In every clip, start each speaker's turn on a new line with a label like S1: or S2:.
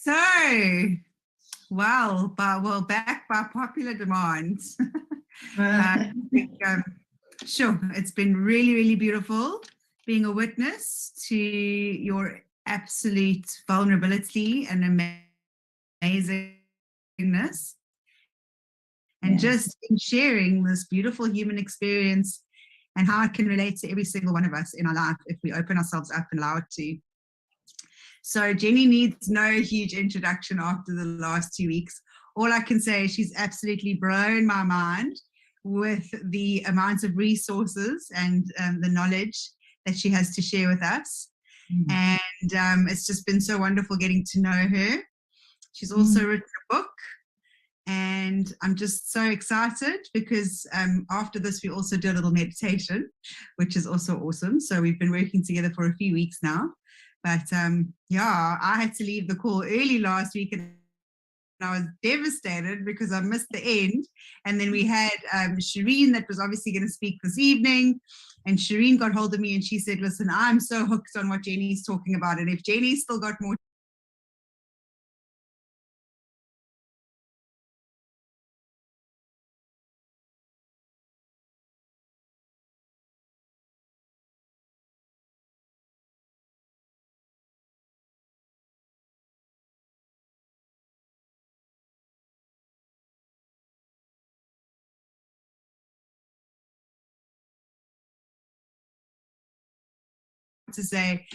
S1: So, back by popular demand. Sure, it's been really, really beautiful being a witness to your absolute vulnerability and amazingness. And just in sharing this beautiful human experience and how it can relate to every single one of us in our life if we open ourselves up and allow it to. So Jennie needs no huge introduction after the last 2 weeks. All I can say is she's absolutely blown my mind with the amount of resources and the knowledge that she has to share with us. And it's just been so wonderful getting to know her. She's also written a book. And I'm just so excited because after this, we also do a little meditation, which is also awesome. So we've been working together for a few weeks now. But yeah, I had to leave the call early last week and I was devastated because I missed the end. And then we had Shireen that was obviously going to speak this evening. And Shireen got hold of me and she said, listen, I'm so hooked on what Jennie's talking about. And if Jennie's still got more to say,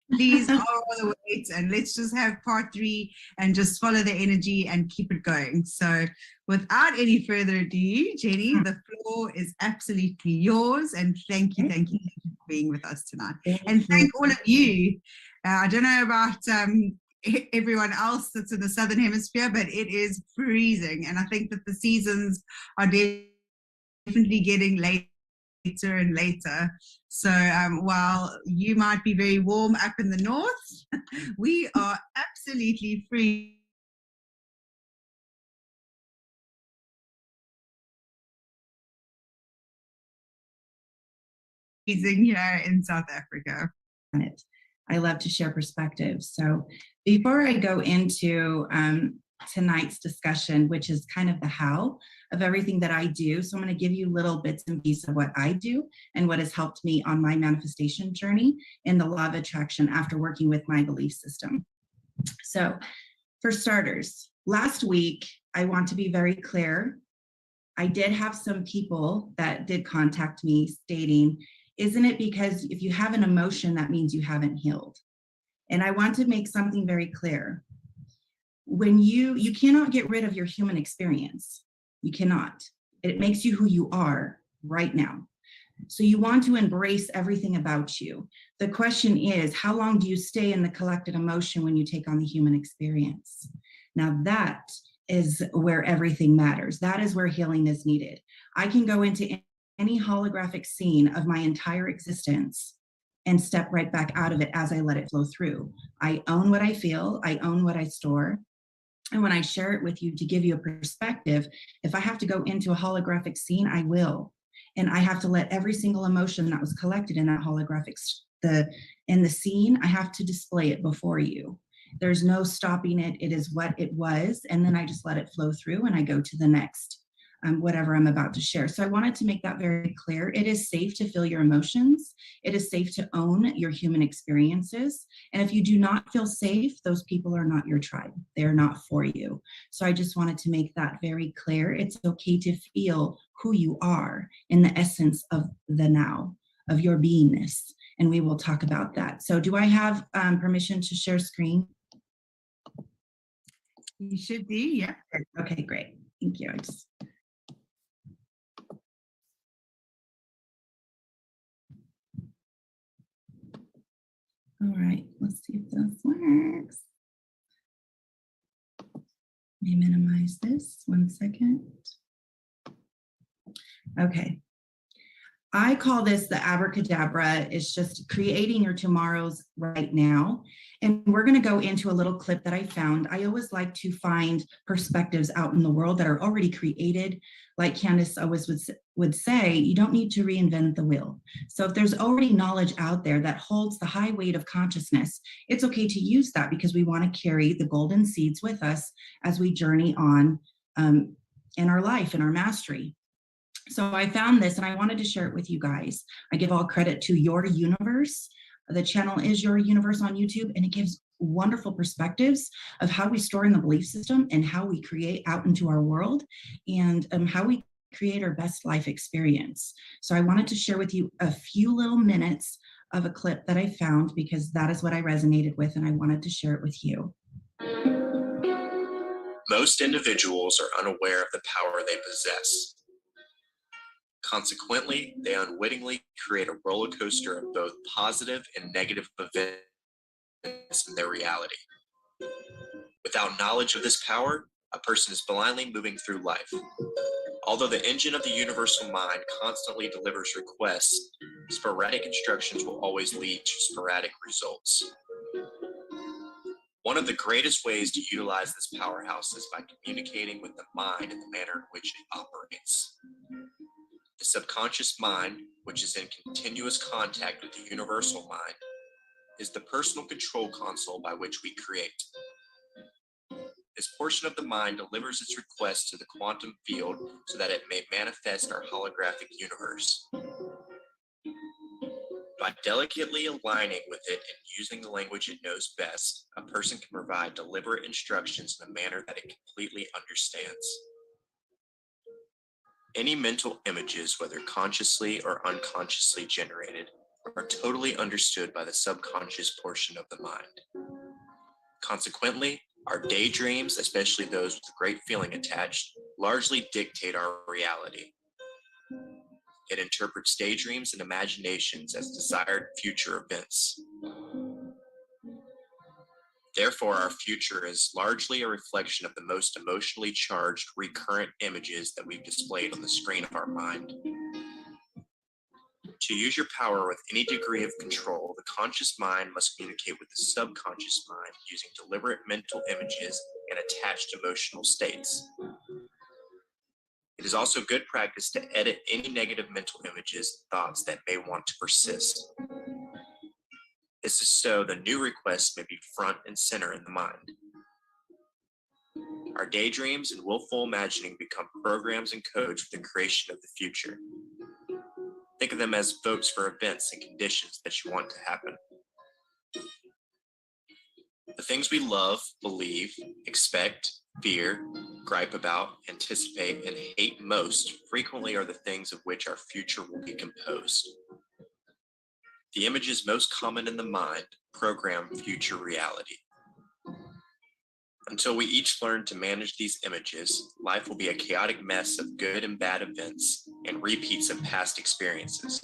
S1: please all the weight and let's just have part 3 and just follow the energy and keep it going. So without any further ado, Jennie, the floor is absolutely yours. And thank you for being with us tonight. And thank all of you. I don't know about everyone else that's in the Southern Hemisphere, but it is freezing. And I think that the seasons are definitely getting later and later. So while you might be very warm up in the north, we are absolutely freezing here in South Africa.
S2: I love to share perspectives. So before I go into tonight's discussion, which is kind of the how of everything that I do. So I'm going to give you little bits and pieces of what I do and what has helped me on my manifestation journey in the law of attraction after working with my belief system. So for starters, last week, I want to be very clear. I did have some people that did contact me stating, isn't it because if you have an emotion, that means you haven't healed? And I want to make something very clear. When you cannot get rid of your human experience. You cannot. It makes you who you are right now. So you want to embrace everything about you. The question is, how long do you stay in the collected emotion when you take on the human experience? Now that is where everything matters. That is where healing is needed. I can go into any holographic scene of my entire existence and step right back out of it as I let it flow through. I own what I feel. I own what I store. And when I share it with you to give you a perspective, if I have to go into a holographic scene, I will. And I have to let every single emotion that was collected in that holographic, in the scene, I have to display it before you. There's no stopping it. It is what it was. And then I just let it flow through and I go to the next, whatever I'm about to share. So I wanted to make that very clear. It is safe to feel your emotions. It is safe to own your human experiences. And if you do not feel safe, those people are not your tribe. They're not for you. So I just wanted to make that very clear. It's okay to feel who you are in the essence of the now, of your beingness. And we will talk about that. So do I have permission to share screen?
S1: You should do, yeah.
S2: Okay, great. Thank you. All right, let's see if this works. Let me minimize this 1 second. Okay. I call this the abracadabra. It's just creating your tomorrows right now. And we're going to go into a little clip that I found. I always like to find perspectives out in the world that are already created. Like Candace always would say, you don't need to reinvent the wheel. So if there's already knowledge out there that holds the high weight of consciousness, it's okay to use that because we want to carry the golden seeds with us as we journey on in our life, in our mastery. So I found this and I wanted to share it with you guys. I give all credit to Your Universe. The channel is Your Universe on YouTube, and it gives wonderful perspectives of how we store in the belief system and how we create out into our world, and how we create our best life experience. So I wanted to share with you a few little minutes of a clip that I found because that is what I resonated with, and I wanted to share it with you.
S3: Most individuals are unaware of the power they possess. Consequently, they unwittingly create a roller coaster of both positive and negative events in their reality. Without knowledge of this power, a person is blindly moving through life. Although the engine of the universal mind constantly delivers requests, sporadic instructions will always lead to sporadic results. One of the greatest ways to utilize this powerhouse is by communicating with the mind in the manner in which it operates. The subconscious mind, which is in continuous contact with the universal mind, is the personal control console by which we create. This portion of the mind delivers its requests to the quantum field so that it may manifest our holographic universe. By delicately aligning with it and using the language it knows best, a person can provide deliberate instructions in a manner that it completely understands. Any mental images, whether consciously or unconsciously generated, are totally understood by the subconscious portion of the mind. Consequently, our daydreams, especially those with a great feeling attached, largely dictate our reality. It interprets daydreams and imaginations as desired future events. Therefore, our future is largely a reflection of the most emotionally charged recurrent images that we've displayed on the screen of our mind. To use your power with any degree of control, the conscious mind must communicate with the subconscious mind using deliberate mental images and attached emotional states. It is also good practice to edit any negative mental images and thoughts that may want to persist. This is so the new requests may be front and center in the mind. Our daydreams and willful imagining become programs and codes for the creation of the future. Think of them as votes for events and conditions that you want to happen. The things we love, believe, expect, fear, gripe about, anticipate, and hate most frequently are the things of which our future will be composed. The images most common in the mind program future reality. Until we each learn to manage these images, life will be a chaotic mess of good and bad events and repeats of past experiences.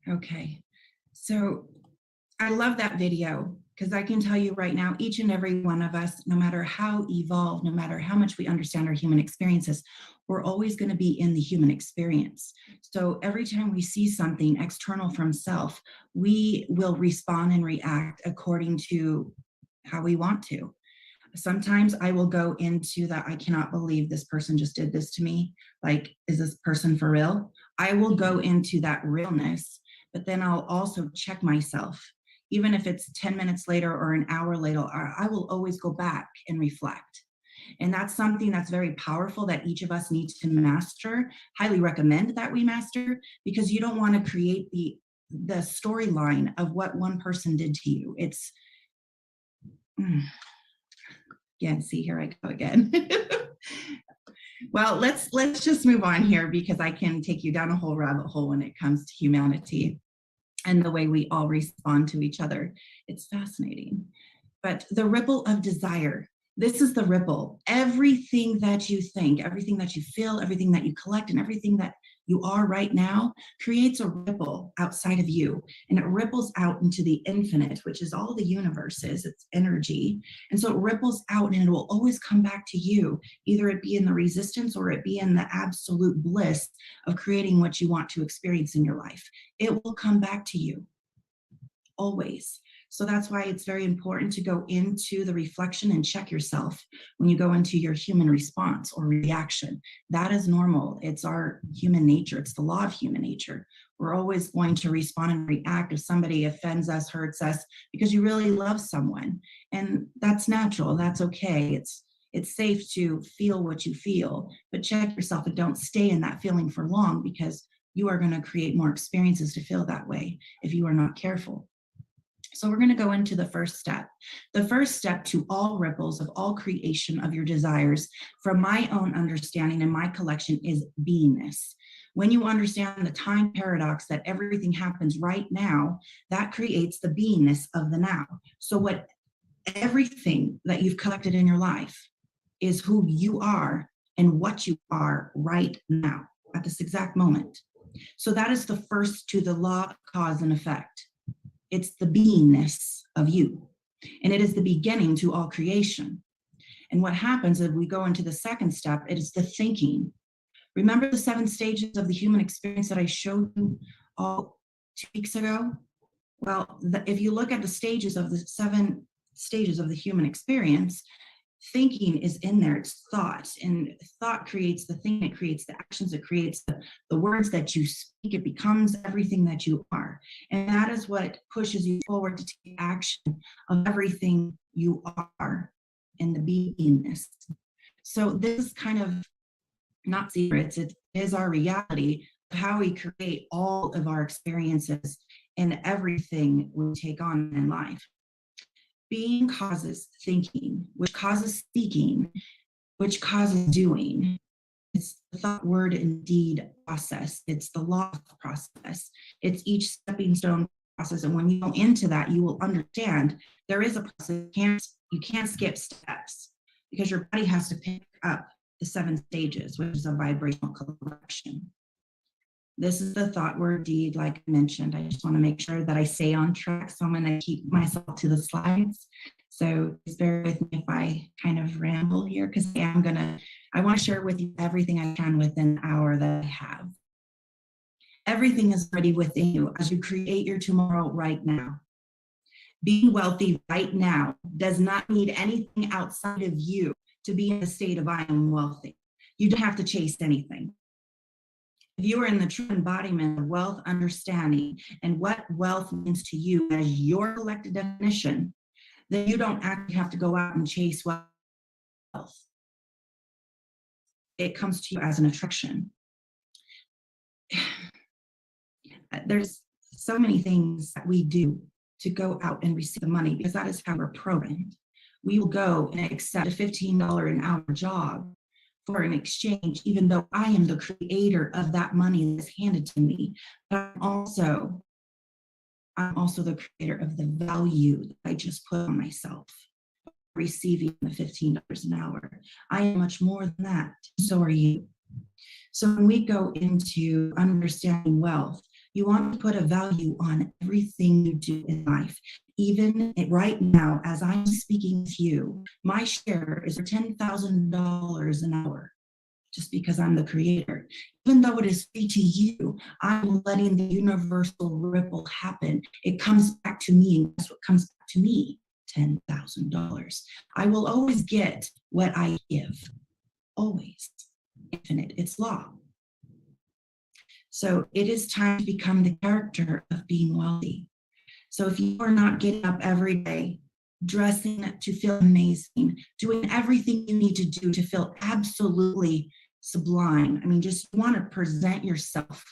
S2: Okay, so I love that video because I can tell you right now, each and every one of us, no matter how evolved, no matter how much we understand our human experiences, we're always going to be in the human experience. So every time we see something external from self, we will respond and react according to how we want to. Sometimes I will go into that, I cannot believe this person just did this to me. Like, is this person for real? I will go into that realness, but then I'll also check myself. Even if it's 10 minutes later or an hour later, I will always go back and reflect. And that's something that's very powerful that each of us needs to master. Highly recommend that we master, because you don't want to create the storyline of what one person did to you. It's, again, see, here I go again. Well, let's just move on here because I can take you down a whole rabbit hole when it comes to humanity and the way we all respond to each other. It's fascinating. But the ripple of desire, this is the ripple. Everything that you think, everything that you feel, everything that you collect, and everything that you are right now creates a ripple outside of you, and it ripples out into the infinite, which is all the universe is, it's energy. And so it ripples out and it will always come back to you, either it be in the resistance or it be in the absolute bliss of creating what you want to experience in your life. It will come back to you always. So that's why it's very important to go into the reflection and check yourself when you go into your human response or reaction. That is normal. It's our human nature. It's the law of human nature. We're always going to respond and react if somebody offends us, hurts us, because you really love someone. And that's natural. That's okay. It's safe to feel what you feel, but check yourself and don't stay in that feeling for long, because you are going to create more experiences to feel that way if you are not careful. So we're going to go into the first step. The first step to all ripples of all creation of your desires, from my own understanding and my collection, is beingness. When you understand the time paradox that everything happens right now, that creates the beingness of the now. So what everything that you've collected in your life is who you are and what you are right now at this exact moment. So that is the first to the law of cause and effect. It's the beingness of you, and it is the beginning to all creation. And what happens if we go into the second step, it is the thinking. Remember the 7 stages of the human experience that I showed you all 2 weeks ago? Well, if you look at the stages of the 7 stages of the human experience, thinking is in there. It's thought, and thought creates the thing. It creates the actions. It creates the words that you speak. It becomes everything that you are, and that is what pushes you forward to take action of everything you are in the beingness. So this is kind of not secrets. It is our reality of how we create all of our experiences and everything we take on in life. Being causes thinking, which causes speaking, which causes doing. It's the thought, word, and deed process. It's the law process. It's each stepping stone process. And when you go into that, you will understand there is a process. You can't skip steps, because your body has to pick up the 7 stages, which is a vibrational collection. This is the thought, word, deed, like I mentioned. I just want to make sure that I stay on track. So I'm going to keep myself to the slides. So just bear with me if I kind of ramble here, because I want to share with you everything I can within an hour that I have. Everything is already within you as you create your tomorrow right now. Being wealthy right now does not need anything outside of you to be in the state of I am wealthy. You don't have to chase anything. If you are in the true embodiment of wealth understanding and what wealth means to you as your collective definition, then you don't actually have to go out and chase wealth. It comes to you as an attraction. There's so many things that we do to go out and receive the money, because that is how we're programmed. We will go and accept a $15 an hour job for an exchange, even though I am the creator of that money that's handed to me. But I'm also the creator of the value that I just put on myself, receiving the $15 an hour. I am much more than that. So are you. So when we go into understanding wealth, you want to put a value on everything you do in life. Even right now, as I'm speaking with you, my share is $10,000 an hour, just because I'm the creator. Even though it is free to you, I'm letting the universal ripple happen. It comes back to me, and that's what comes back to me, $10,000. I will always get what I give, always. Infinite, it's law. So it is time to become the character of being wealthy. So if you are not getting up every day, dressing to feel amazing, doing everything you need to do to feel absolutely sublime, I mean, just want to present yourself,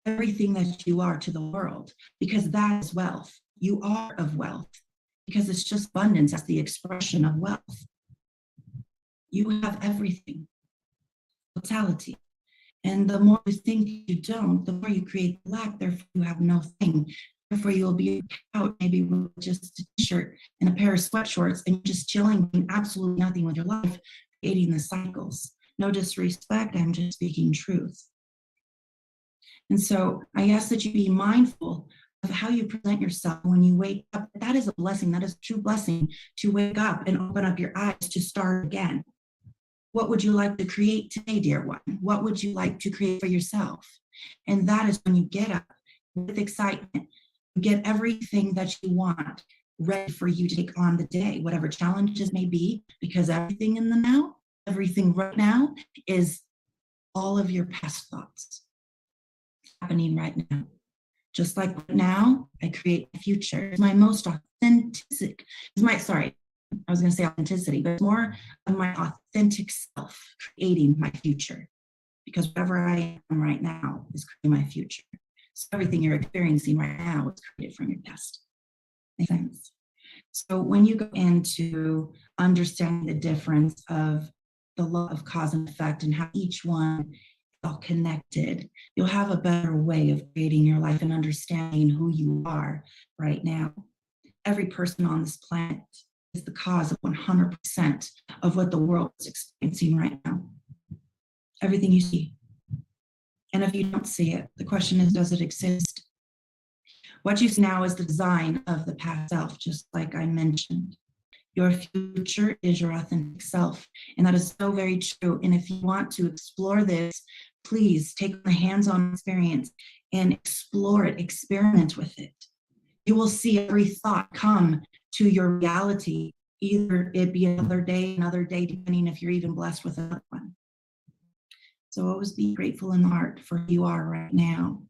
S2: everything that you are, to the world, because that is wealth. You are of wealth, because it's just abundance as the expression of wealth. You have everything, totality. And the more you think you don't, the more you create lack, therefore you have no thing. Therefore you'll be out maybe with just a t-shirt and a pair of sweatshorts and just chilling, doing absolutely nothing with your life, creating the cycles. No disrespect, I'm just speaking truth. And so I ask that you be mindful of how you present yourself when you wake up. That is a blessing. That is a true blessing to wake up and open up your eyes to start again. What would you like to create today, dear one? What would you like to create for yourself? And that is when you get up with excitement, you get everything that you want ready for you to take on the day, whatever challenges may be, because everything in the now, everything right now is all of your past thoughts happening right now. Just like right now, I create the future. It's my most authentic, I was going to say authenticity, but it's more of my authentic self creating my future, because whatever I am right now is creating my future. So everything you're experiencing right now is created from your past. Makes sense? So when you go into understanding the difference of the law of cause and effect and how each one is all connected, you'll have a better way of creating your life and understanding who you are right now. Every person on this planet is the cause of 100% of what the world is experiencing right now. Everything you see. And if you don't see it, the question is, does it exist? What you see now is the design of the past self, just like I mentioned. Your future is your authentic self. And that is so very true. And if you want to explore this, please take a hands-on experience and explore it, experiment with it. You will see every thought come to your reality, either it be another day, depending if you're even blessed with another one. So always be grateful in the heart for who you are right now.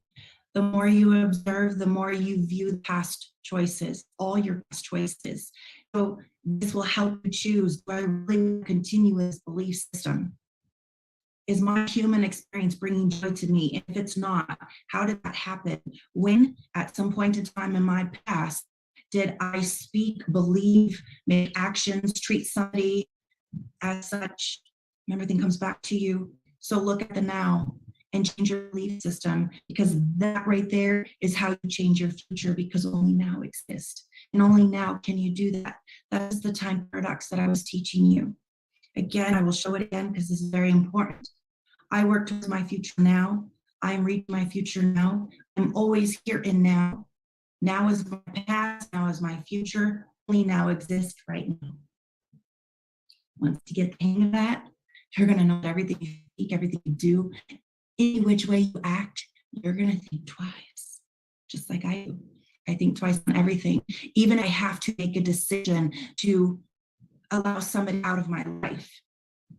S2: The more you observe, the more you view the past choices, all your past choices. So this will help you choose, do I really continue with this belief system? Is my human experience bringing joy to me? If it's not, how did that happen? When, at some point in time in my past, did I speak, believe, make actions, treat somebody as such? And everything comes back to you. So look at the now and change your belief system, because that right there is how you change your future, because only now exists. And only now can you do that. That is the time paradox that I was teaching you. Again, I will show it again because this is very important. I work towards my future now. I am reaching my future now. I'm always here and now. Now is my past, now is my future. Only now exists right now. Once you get the hang of that, you're going to know that everything you speak, everything you do, any which way you act, you're going to think twice, just like I do. I think twice on everything. Even I have to make a decision to allow somebody out of my life,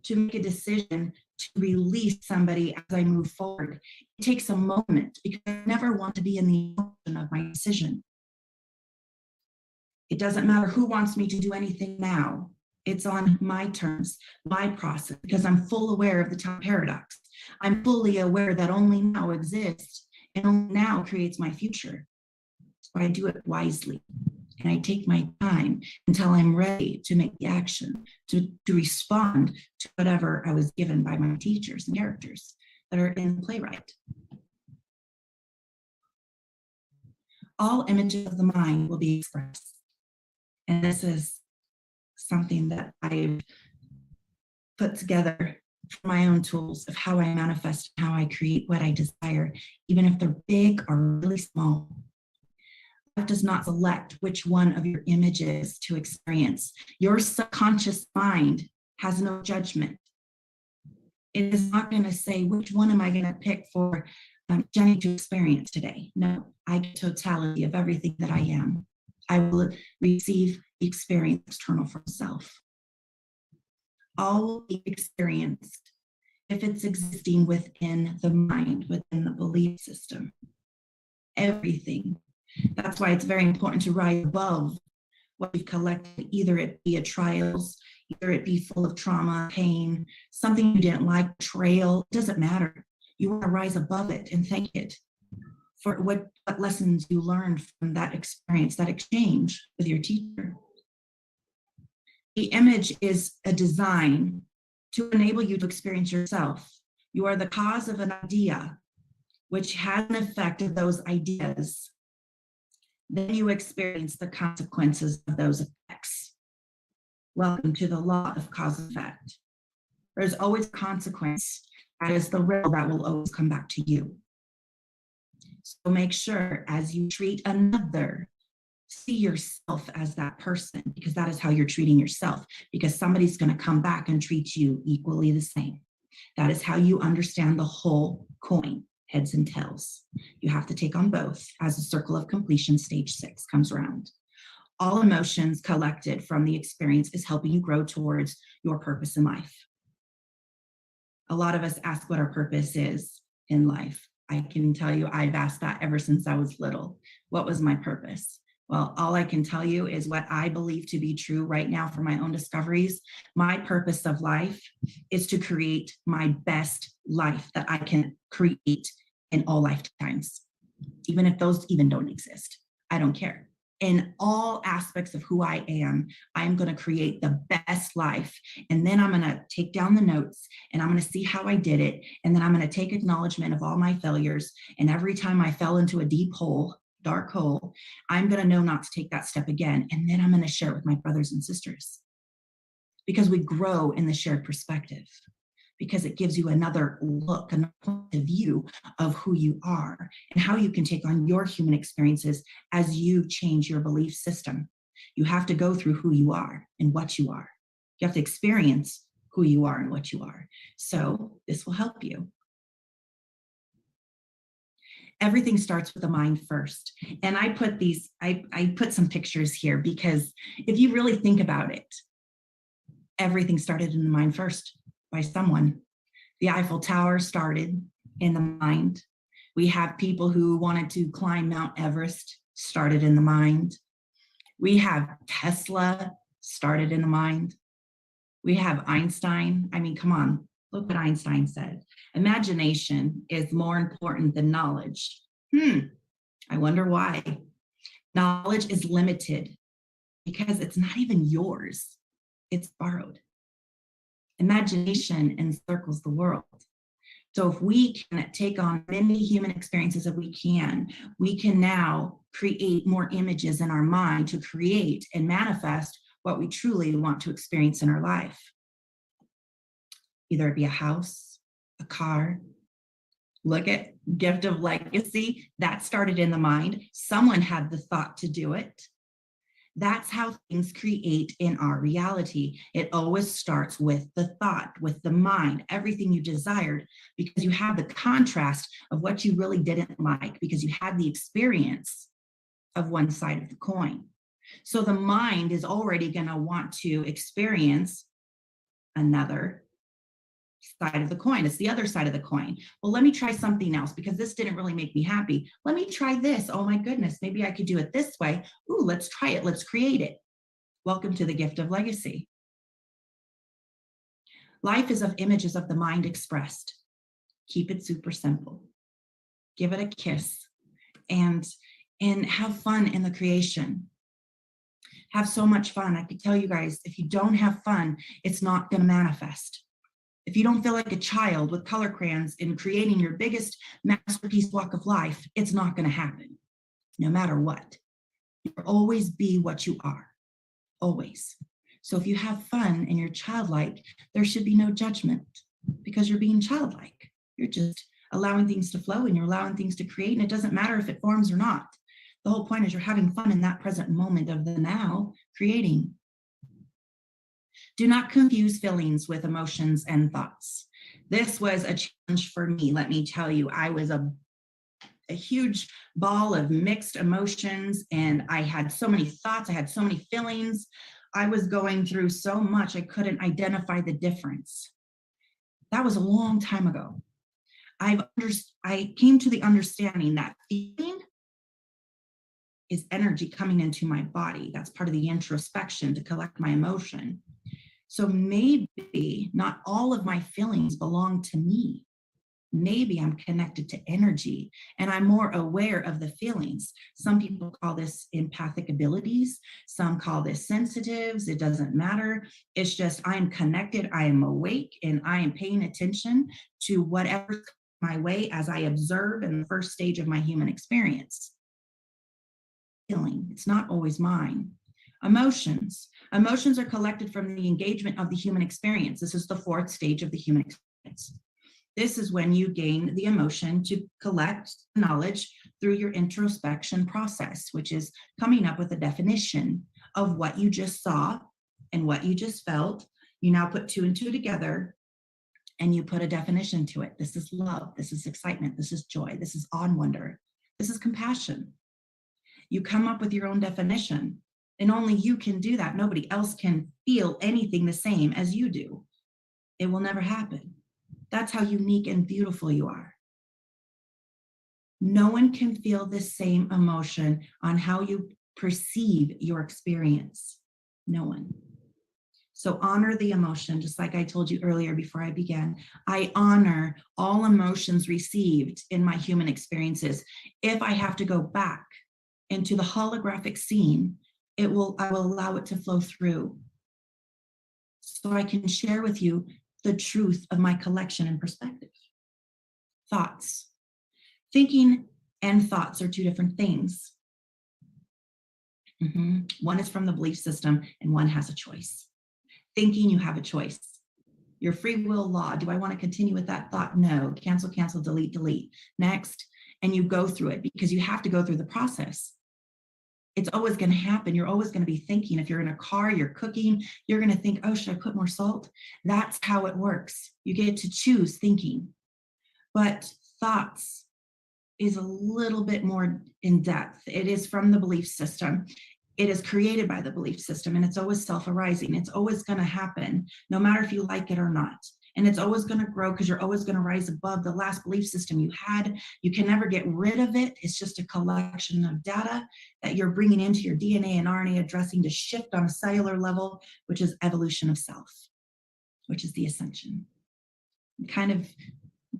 S2: to make a decision to release somebody as I move forward. It takes a moment, because I never want to be in the emotion of my decision. It doesn't matter who wants me to do anything now. It's on my terms, my process, because I'm full aware of the time paradox. I'm fully aware that only now exists and only now creates my future. So I do it wisely. And I take my time until I'm ready to make the action, to respond to whatever I was given by my teachers and characters that are in the playwright. All images of the mind will be expressed. And this is something that I've put together for my own tools of how I manifest, how I create what I desire, even if they're big or really small. Life does not select which one of your images to experience. Your subconscious mind has no judgment. It is not going to say, which one am I going to pick for Jennie to experience today? No, I get totality of everything that I am. I will receive the experience external from self. All will be experienced if it's existing within the mind, within the belief system. Everything. That's why it's very important to rise above what we've collected, either it be a trials, either it be full of trauma, pain, something you didn't like, betrayal, it doesn't matter. You want to rise above it and thank it for what lessons you learned from that experience, that exchange with your teacher. The image is a design to enable you to experience yourself. You are the cause of an idea, which has an effect of those ideas. Then you experience the consequences of those effects. Welcome to the law of cause and effect. There's always a consequence. That is the riddle that will always come back to you. So make sure as you treat another, see yourself as that person, because that is how you're treating yourself, because somebody's going to come back and treat you equally the same. That is how you understand the whole coin, heads and tails. You have to take on both as the circle of completion, stage 6, comes around. All emotions collected from the experience is helping you grow towards your purpose in life. A lot of us ask what our purpose is in life. I can tell you I've asked that ever since I was little. What was my purpose? Well, all I can tell you is what I believe to be true right now for my own discoveries. My purpose of life is to create my best life that I can create in all lifetimes, even if those even don't exist. I don't care. In all aspects of who I am going to create the best life. And then I'm going to take down the notes and I'm going to see how I did it. And then I'm going to take acknowledgement of all my failures. And every time I fell into a deep hole, dark hole, I'm going to know not to take that step again. And then I'm going to share it with my brothers and sisters, because we grow in the shared perspective, because it gives you another look, another point of view of who you are and how you can take on your human experiences as you change your belief system. You have to go through who you are and what you are. You have to experience who you are and what you are. So this will help you. Everything starts with the mind first. And I put some pictures here because if you really think about it, everything started in the mind first by someone. The Eiffel Tower started in the mind. We have people who wanted to climb Mount Everest, started in the mind. We have Tesla, started in the mind. We have Einstein. I mean, come on, look what Einstein said. Imagination is more important than knowledge. I wonder why. Knowledge is limited because it's not even yours. It's borrowed. Imagination encircles the world. So if we can take on many human experiences as we can now create more images in our mind to create and manifest what we truly want to experience in our life. Either it be a house, a car. Look at gift of legacy. That started in the mind. Someone had the thought to do it. That's how things create in our reality. It always starts with the thought, with the mind, everything you desired, because you have the contrast of what you really didn't like, because you had the experience of one side of the coin. So the mind is already going to want to experience another side of the coin. It's the other side of the coin. Well, let me try something else because this didn't really make me happy. Let me try this. Oh my goodness, maybe I could do it this way. Ooh, let's try it. Let's create it. Welcome to the gift of legacy. Life is of images of the mind expressed. Keep it super simple. Give it a kiss and have fun in the creation. Have so much fun. I could tell you guys, if you don't have fun, it's not going to manifest. If you don't feel like a child with color crayons in creating your biggest masterpiece walk of life, it's not going to happen, no matter what. You'll always be what you are, always. So if you have fun and you're childlike, there should be no judgment because you're being childlike. You're just allowing things to flow and you're allowing things to create, and it doesn't matter if it forms or not. The whole point is you're having fun in that present moment of the now, creating. Do not confuse feelings with emotions and thoughts. This was a challenge for me. Let me tell you, I was a huge ball of mixed emotions and I had so many thoughts. I had so many feelings. I was going through so much. I couldn't identify the difference. That was a long time ago. I came to the understanding that feeling is energy coming into my body. That's part of the introspection to collect my emotion. So maybe not all of my feelings belong to me. Maybe I'm connected to energy and I'm more aware of the feelings. Some people call this empathic abilities. Some call this sensitives. It doesn't matter. It's just I'm connected, I am awake, and I am paying attention to whatever's my way as I observe in the first stage of my human experience. Feeling, it's not always mine. Emotions are collected from the engagement of the human experience. This is the fourth stage of the human experience. This is when you gain the emotion to collect knowledge through your introspection process, which is coming up with a definition of what you just saw and what you just felt. You now put 2 and 2 together and you put a definition to it. This is love. This is excitement. This is joy. This is awe and wonder. This is compassion. You come up with your own definition, and only you can do that. Nobody else can feel anything the same as you do. It will never happen. That's how unique and beautiful you are. No one can feel the same emotion on how you perceive your experience. No one. So honor the emotion, just like I told you earlier before I began. I honor all emotions received in my human experiences. If I have to go back into the holographic scene, I will allow it to flow through. So I can share with you the truth of my collection and perspective. Thoughts. Thinking and thoughts are 2 different things. One is from the belief system and one has a choice. Thinking, you have a choice. Your free will law. Do I want to continue with that thought? No. Cancel, cancel, delete, delete. Next. And you go through it because you have to go through the process. It's always going to happen. You're always going to be thinking. If you're in a car, you're cooking, you're going to think, oh, should I put more salt? That's how it works. You get to choose thinking. But thoughts is a little bit more in depth. It is from the belief system. It is created by the belief system, and it's always self-arising. It's always going to happen, no matter if you like it or not. And it's always going to grow because you're always going to rise above the last belief system you had. You can never get rid of it. It's just a collection of data that you're bringing into your DNA and RNA addressing to shift on a cellular level, which is evolution of self, which is the ascension. I'm kind of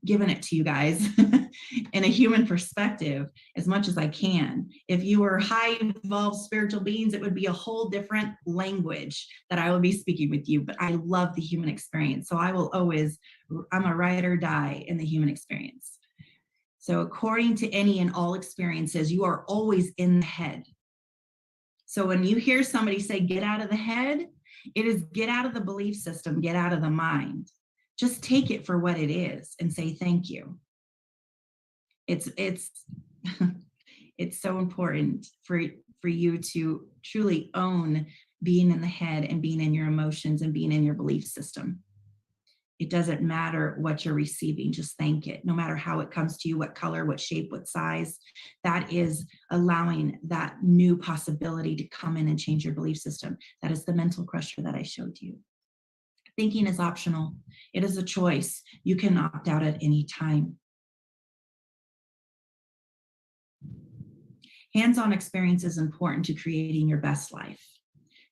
S2: giving it to you guys in a human perspective as much as I can. If you were high evolved spiritual beings, it would be a whole different language that I would be speaking with you, but I love the human experience. So I will always, I'm a ride or die in the human experience. So according to any and all experiences, you are always in the head. So when you hear somebody say, get out of the head, it is get out of the belief system, get out of the mind. Just take it for what it is and say thank you. It's it's so important for you to truly own being in the head and being in your emotions and being in your belief system. It doesn't matter what you're receiving, just thank it. No matter how it comes to you, what color, what shape, what size, that is allowing that new possibility to come in and change your belief system. That is the mental crusher that I showed you. Thinking is optional. It is a choice. You can opt out at any time. Hands-on experience is important to creating your best life.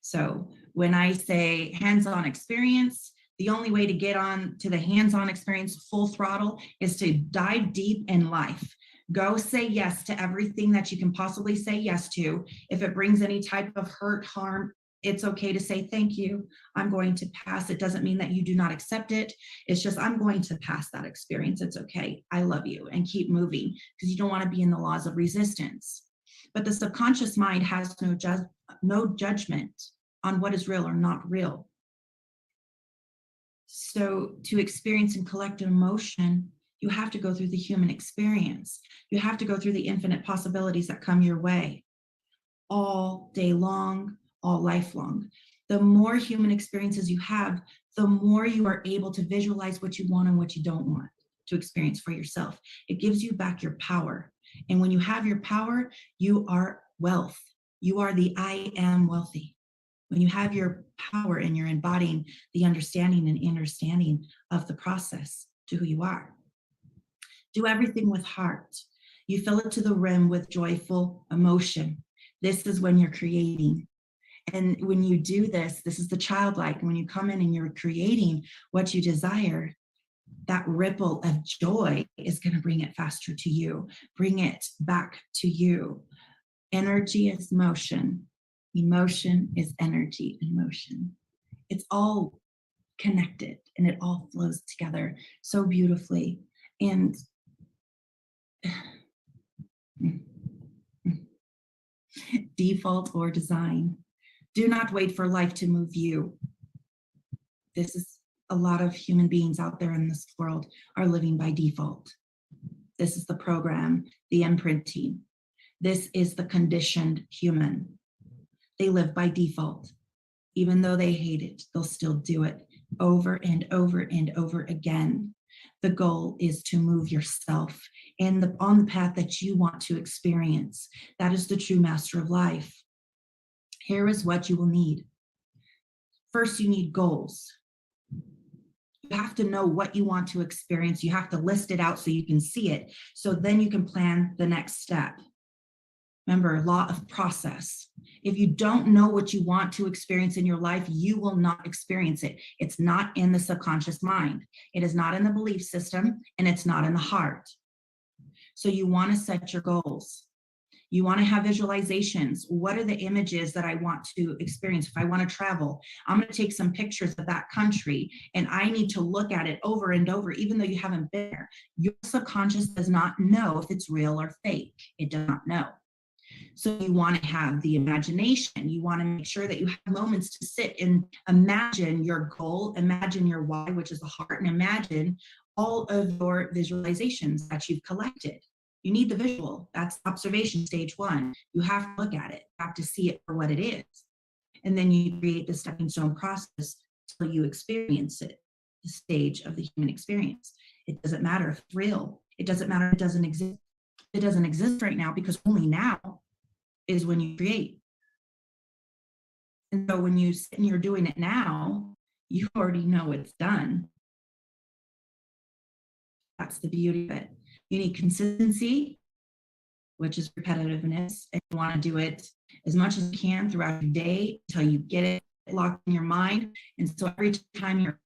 S2: So when I say hands-on experience, the only way to get on to the hands-on experience full throttle is to dive deep in life. Go say yes to everything that you can possibly say yes to. If it brings any type of hurt, harm, it's okay to say, thank you, I'm going to pass. It doesn't mean that you do not accept it. It's just, I'm going to pass that experience. It's okay. I love you, and keep moving because you don't want to be in the laws of resistance. But the subconscious mind has no judgment on what is real or not real. So to experience and collect emotion, you have to go through the human experience. You have to go through the infinite possibilities that come your way all day long, all lifelong. The more human experiences you have, the more you are able to visualize what you want and what you don't want to experience for yourself. It gives you back your power. And when you have your power, you are wealth. You are the I am wealthy. When you have your power and you're embodying the understanding and understanding of the process to who you are. Do everything with heart. You fill it to the rim with joyful emotion. This is when you're creating. And when you do this, this is the childlike. When you come in and you're creating what you desire, that ripple of joy is going to bring it faster to you, bring it back to you. Energy is motion. Emotion is energy and motion. It's all connected and it all flows together so beautifully. And default or design. Do not wait for life to move you. This is a lot of human beings out there in this world are living by default. This is the program, the imprinting. This is the conditioned human. They live by default. Even though they hate it, they'll still do it over and over and over again. The goal is to move yourself on the path that you want to experience. That is the true master of life. Here is what you will need. First, you need goals. You have to know what you want to experience. You have to list it out so you can see it. So then you can plan the next step. Remember, law of process. If you don't know what you want to experience in your life, you will not experience it. It's not in the subconscious mind. It is not in the belief system, and it's not in the heart. So you want to set your goals. You want to have visualizations. What are the images that I want to experience? If I want to travel, I'm going to take some pictures of that country, and I need to look at it over and over, even though you haven't been there. Your subconscious does not know if it's real or fake. It does not know. So you want to have the imagination. You want to make sure that you have moments to sit and imagine your goal, imagine your why, which is the heart, and imagine all of your visualizations that you've collected. You need the visual. That's observation stage one. You have to look at it. You have to see it for what it is. And then you create the stepping stone process till you experience it, the stage of the human experience. It doesn't matter if it's real. It doesn't matter if it doesn't exist. It doesn't exist right now because only now is when you create. And so when you sit and you're doing it now, you already know it's done. That's the beauty of it. You need consistency, which is repetitiveness, and you want to do it as much as you can throughout your day until you get it locked in your mind. And so every time you're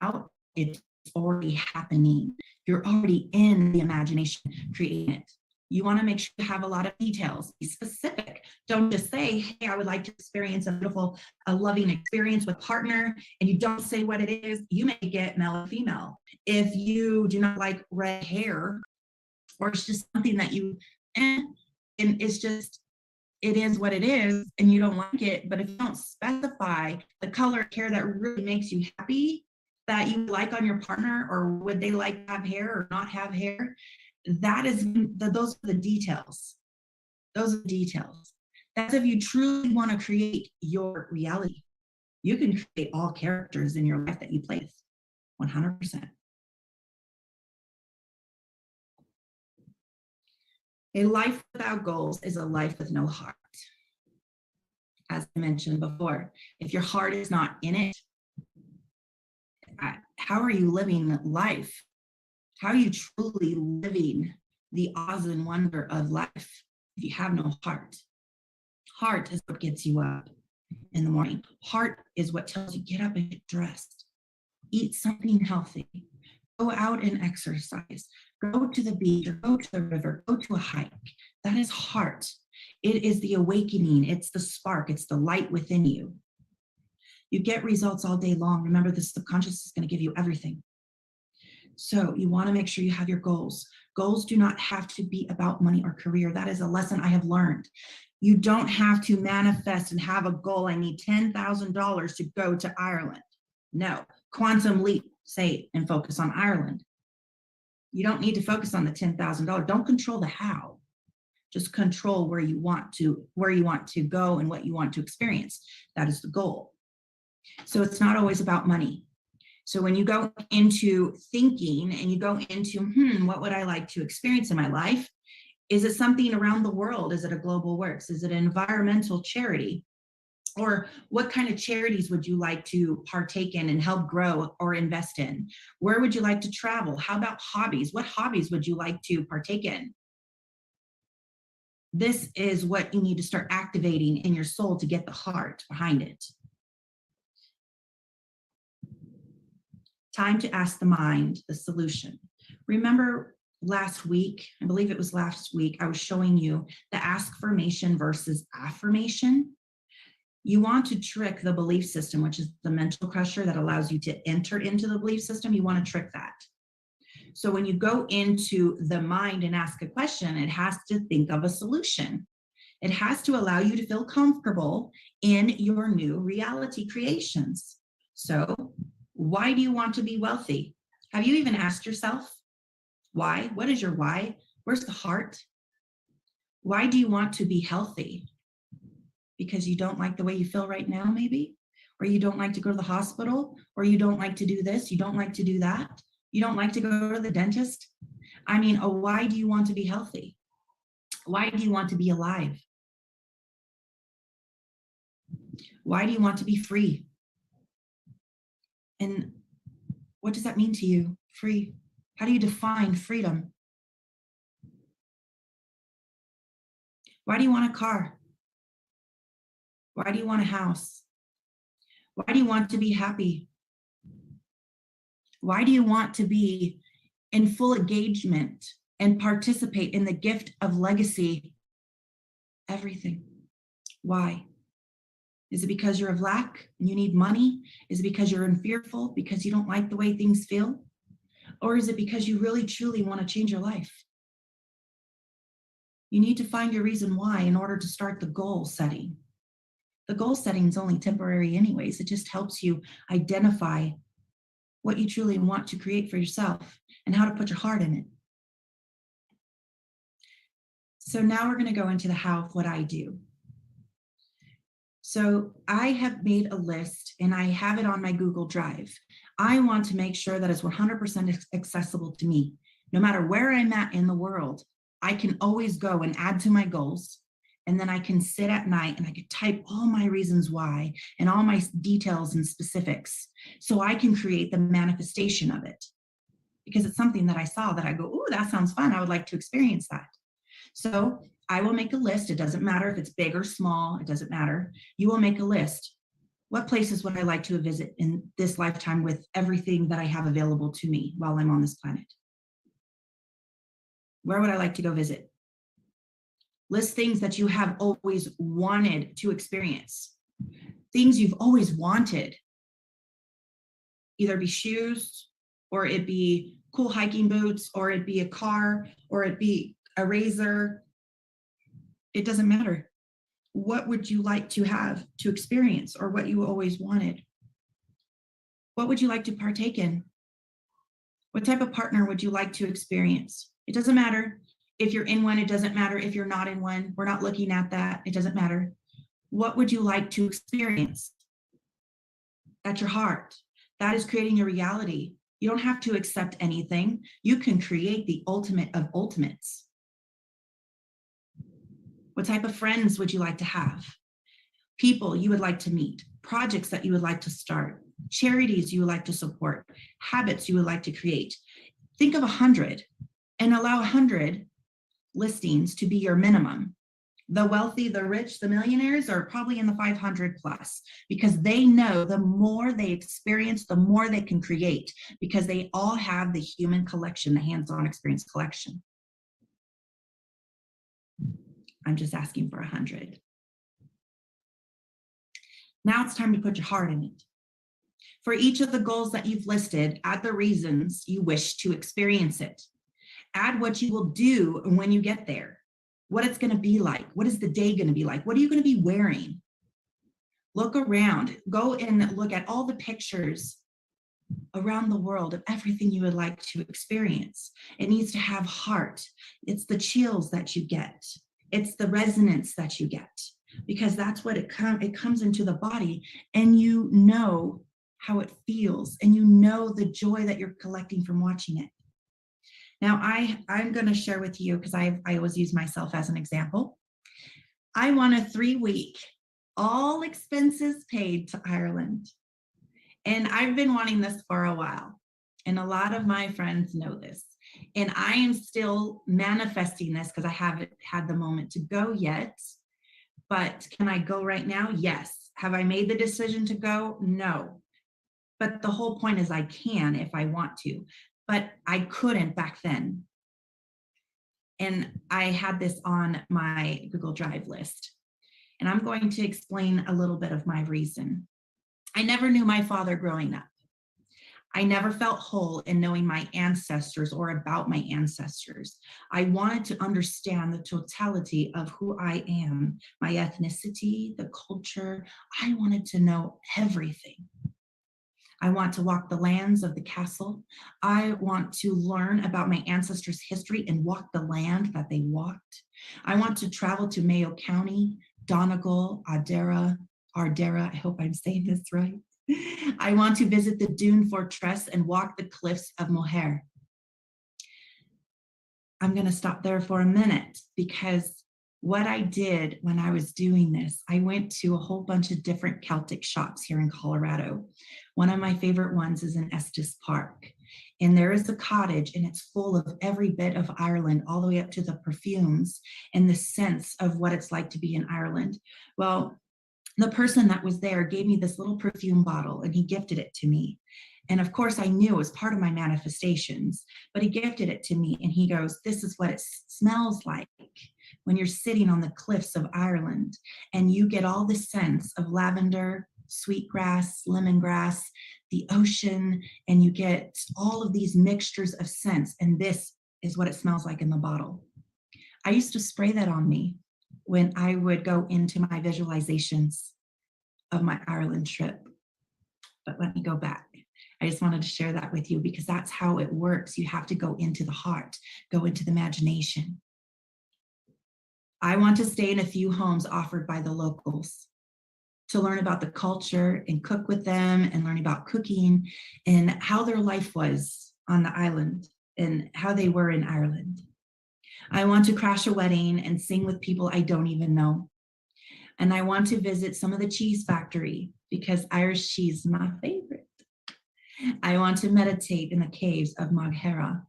S2: out, it's already happening. You're already in the imagination creating it. You want to make sure you have a lot of details. Be specific. Don't just say, hey, I would like to experience a beautiful, loving experience with partner, and you don't say what it is. You may get male or female. If you do not like red hair, or it's just something that you, and it's just, it is what it is, and you don't like it, but if you don't specify the color of hair that really makes you happy, that you like on your partner, or would they like to have hair or not have hair, those are the details. Those are the details. That's if you truly want to create your reality. You can create all characters in your life that you play with, 100%. A life without goals is a life with no heart. As I mentioned before, if your heart is not in it, how are you living life? How are you truly living the awe and wonder of life if you have no heart? Heart is what gets you up in the morning. Heart is what tells you get up and get dressed. Eat something healthy. Go out and exercise. Go to the beach or go to the river. Go to a hike. That is heart. It is the awakening. It's the spark. It's the light within you. You get results all day long. Remember, the subconscious is going to give you everything. So you want to make sure you have your goals. Goals do not have to be about money or career. That is a lesson I have learned. You don't have to manifest and have a goal. I need $10,000 to go to Ireland. No, quantum leap, say, and focus on Ireland. You don't need to focus on the $10,000. Don't control the how. Just control where you want to go and what you want to experience. That is the goal. So it's not always about money. So when you go into thinking and you go into, what would I like to experience in my life? Is it something around the world? Is it a global works? Is it an environmental charity? Or what kind of charities would you like to partake in and help grow or invest in? Where would you like to travel? How about hobbies? What hobbies would you like to partake in? This is what you need to start activating in your soul to get the heart behind it. Time to ask the mind the solution. Remember last week, I believe it was last week, I was showing you the askfirmation versus affirmation. You want to trick the belief system, which is the mental crusher that allows you to enter into the belief system. You want to trick that. So when you go into the mind and ask a question, it has to think of a solution. It has to allow you to feel comfortable in your new reality creations. So why do you want to be wealthy? Have you even asked yourself, Why? What is your why? Where's the heart? Why do you want to be healthy? Because you don't like the way you feel right now, maybe? Or you don't like to go to the hospital? Or you don't like to do this? You don't like to do that? You don't like to go to the dentist? I mean, why do you want to be healthy? Why do you want to be alive? Why do you want to be free? And what does that mean to you, free? How do you define freedom? Why do you want a car? Why do you want a house? Why do you want to be happy? Why do you want to be in full engagement and participate in the gift of legacy? Everything. Why? Is it because you're of lack and you need money? Is it because you're fearful because you don't like the way things feel? Or is it because you really truly want to change your life? You need to find your reason why in order to start the goal setting. The goal setting is only temporary anyways. It just helps you identify what you truly want to create for yourself and how to put your heart in it. So now we're going to go into the how of what I do. So I have made a list and I have it on my Google Drive. I want to make sure that it's 100% accessible to me. No matter where I'm at in the world, I can always go and add to my goals. And then I can sit at night and I could type all my reasons why and all my details and specifics so I can create the manifestation of it. Because it's something that I saw that I go, ooh, that sounds fun. I would like to experience that. So I will make a list. It doesn't matter if it's big or small. It doesn't matter. You will make a list. What places would I like to visit in this lifetime with everything that I have available to me while I'm on this planet? Where would I like to go visit? List things that you have always wanted to experience. Things you've always wanted. Either be shoes, or it be cool hiking boots, or it be a car, or it be a razor. It doesn't matter. What would you like to have to experience, or what you always wanted? What would you like to partake in? What type of partner would you like to experience? It doesn't matter if you're in one. It doesn't matter if you're not in one. We're not looking at that. It doesn't matter. What would you like to experience? That's your heart. That is creating your reality. You don't have to accept anything. You can create the ultimate of ultimates. What type of friends would you like to have? People you would like to meet, projects that you would like to start, charities you would like to support, habits you would like to create. Think of 100 and allow 100 listings to be your minimum. The wealthy, the rich, the millionaires are probably in the 500 plus because they know the more they experience, the more they can create because they all have the human collection, the hands-on experience collection. I'm just asking for 100. Now it's time to put your heart in it. For each of the goals that you've listed, add the reasons you wish to experience it. Add what you will do when you get there, what it's going to be like. What is the day going to be like? What are you going to be wearing? Look around, go and look at all the pictures around the world of everything you would like to experience. It needs to have heart. It's the chills that you get. It's the resonance that you get, because that's what it comes into the body, and you know how it feels, and you know the joy that you're collecting from watching it. Now, I'm going to share with you, because I always use myself as an example. I want a 3-week, all expenses paid to Ireland. And I've been wanting this for a while. And a lot of my friends know this. And I am still manifesting this because I haven't had the moment to go yet. But can I go right now? Yes. Have I made the decision to go? No. But the whole point is I can if I want to. But I couldn't back then. And I had this on my Google Drive list. And I'm going to explain a little bit of my reason. I never knew my father growing up. I never felt whole in knowing my ancestors or about my ancestors. I wanted to understand the totality of who I am, my ethnicity, the culture. I wanted to know everything. I want to walk the lands of the castle. I want to learn about my ancestors' history and walk the land that they walked. I want to travel to Mayo County, Donegal, Ardera, I hope I'm saying this right. I want to visit the Dune Fortress and walk the cliffs of Moher. I'm going to stop there for a minute because what I did when I was doing this, I went to a whole bunch of different Celtic shops here in Colorado. One of my favorite ones is in Estes Park. And there is a cottage and it's full of every bit of Ireland, all the way up to the perfumes and the sense of what it's like to be in Ireland. Well, the person that was there gave me this little perfume bottle and he gifted it to me. And of course I knew it was part of my manifestations, but he gifted it to me and he goes, this is what it smells like when you're sitting on the cliffs of Ireland and you get all the sense of lavender, sweetgrass, lemongrass, the ocean, and you get all of these mixtures of scents. And this is what it smells like in the bottle. I used to spray that on me when I would go into my visualizations of my Ireland trip. But let me go back. I just wanted to share that with you because that's how it works. You have to go into the heart, go into the imagination. I want to stay in a few homes offered by the locals to learn about the culture and cook with them and learn about cooking and how their life was on the island and how they were in Ireland. I want to crash a wedding and sing with people I don't even know. And I want to visit some of the cheese factory because Irish cheese is my favorite. I want to meditate in the caves of Moghera.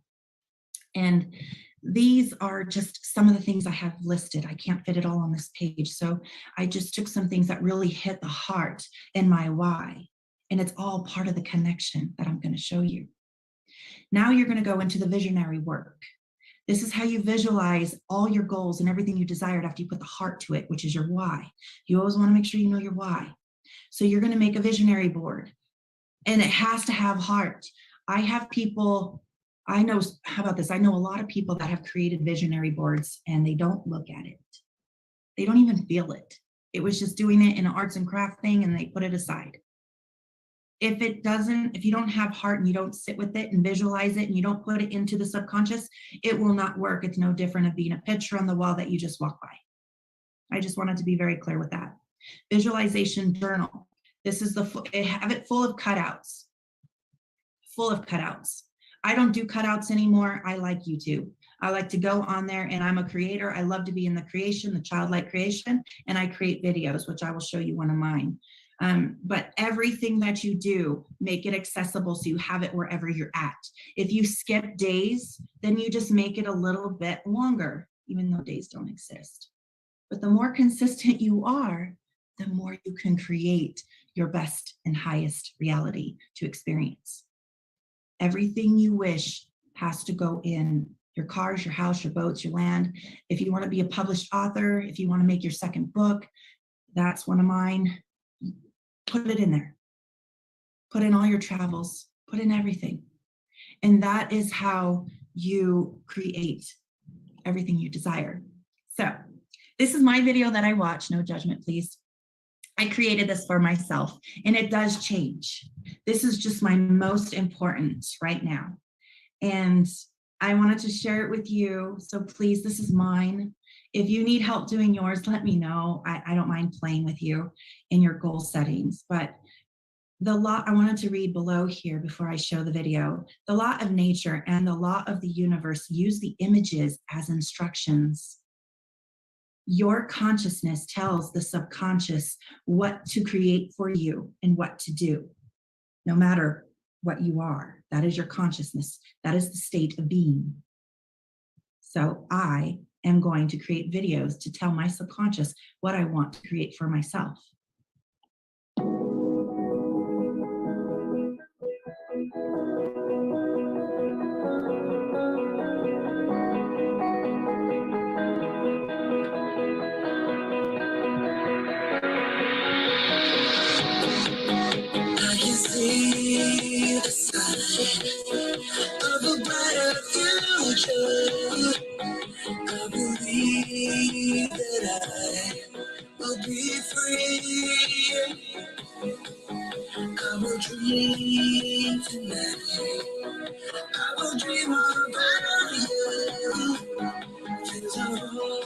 S2: And these are just some of the things I have listed. I can't fit it all on this page. So I just took some things that really hit the heart and my why. And it's all part of the connection that I'm going to show you. Now you're going to go into the visionary work. This is how you visualize all your goals and everything you desired after you put the heart to it, which is your why. You always want to make sure you know your why. So you're going to make a visionary board and it has to have heart. I have people, I know, how about this? I know a lot of people that have created visionary boards and they don't look at it. They don't even feel it. It was just doing it in an arts and craft thing and they put it aside. If you don't have heart and you don't sit with it and visualize it and you don't put it into the subconscious, it will not work. It's no different of being a picture on the wall that you just walk by. I just wanted to be very clear with that. Visualization journal. This is have it full of cutouts. Full of cutouts. I don't do cutouts anymore. I like YouTube. I like to go on there and I'm a creator. I love to be in the creation, the childlike creation, and I create videos, which I will show you one of mine. But everything that you do, make it accessible so you have it wherever you're at. If you skip days, then you just make it a little bit longer, even though days don't exist. But the more consistent you are, the more you can create your best and highest reality to experience. Everything you wish has to go in your cars, your house, your boats, your land. If you want to be a published author, if you want to make your second book, that's one of mine. Put it in there. Put in all your travels, put in everything. And that is how you create everything you desire. So this is my video that I watch, no judgment, please. I created this for myself and it does change. This is just my most important right now. And I wanted to share it with you. So please, this is mine. If you need help doing yours, let me know. I don't mind playing with you in your goal settings. But the law, I wanted to read below here before I show the video. The law of nature and the law of the universe use the images as instructions. Your consciousness tells the subconscious what to create for you and what to do, no matter what you are. That is your consciousness. That is the state of being. So I am going to create videos to tell my subconscious what I want to create for myself.
S4: See the sign of a brighter future. I believe that I will be free. I will will dream tonight. I will dream about you. Till the whole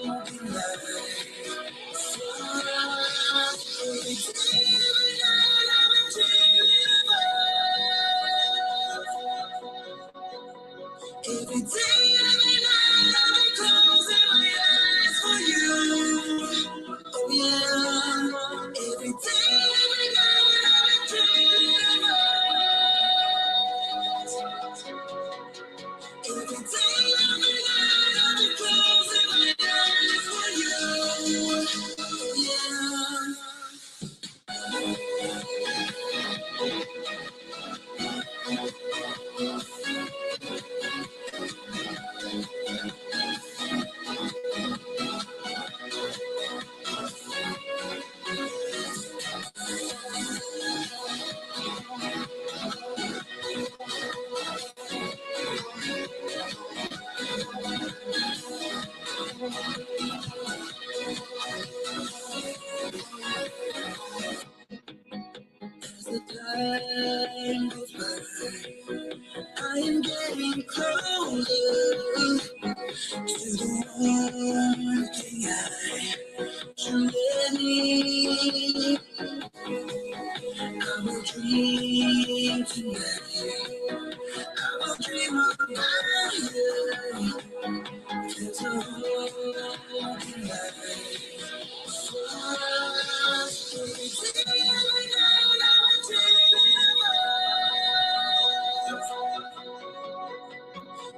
S4: night. Every day, every night, I've been dreaming about. Every day, every night, I've been closing my eyes for you. Oh yeah. Every day, every night, I've been dreaming about. Every day, every night, I've been closing my eyes for you. Oh yeah. As the time goes by, I am getting closer to the one thing I truly need. I will dream tonight. I will dream about you. Till the whole night. Every day, every night, I'm dreaming about.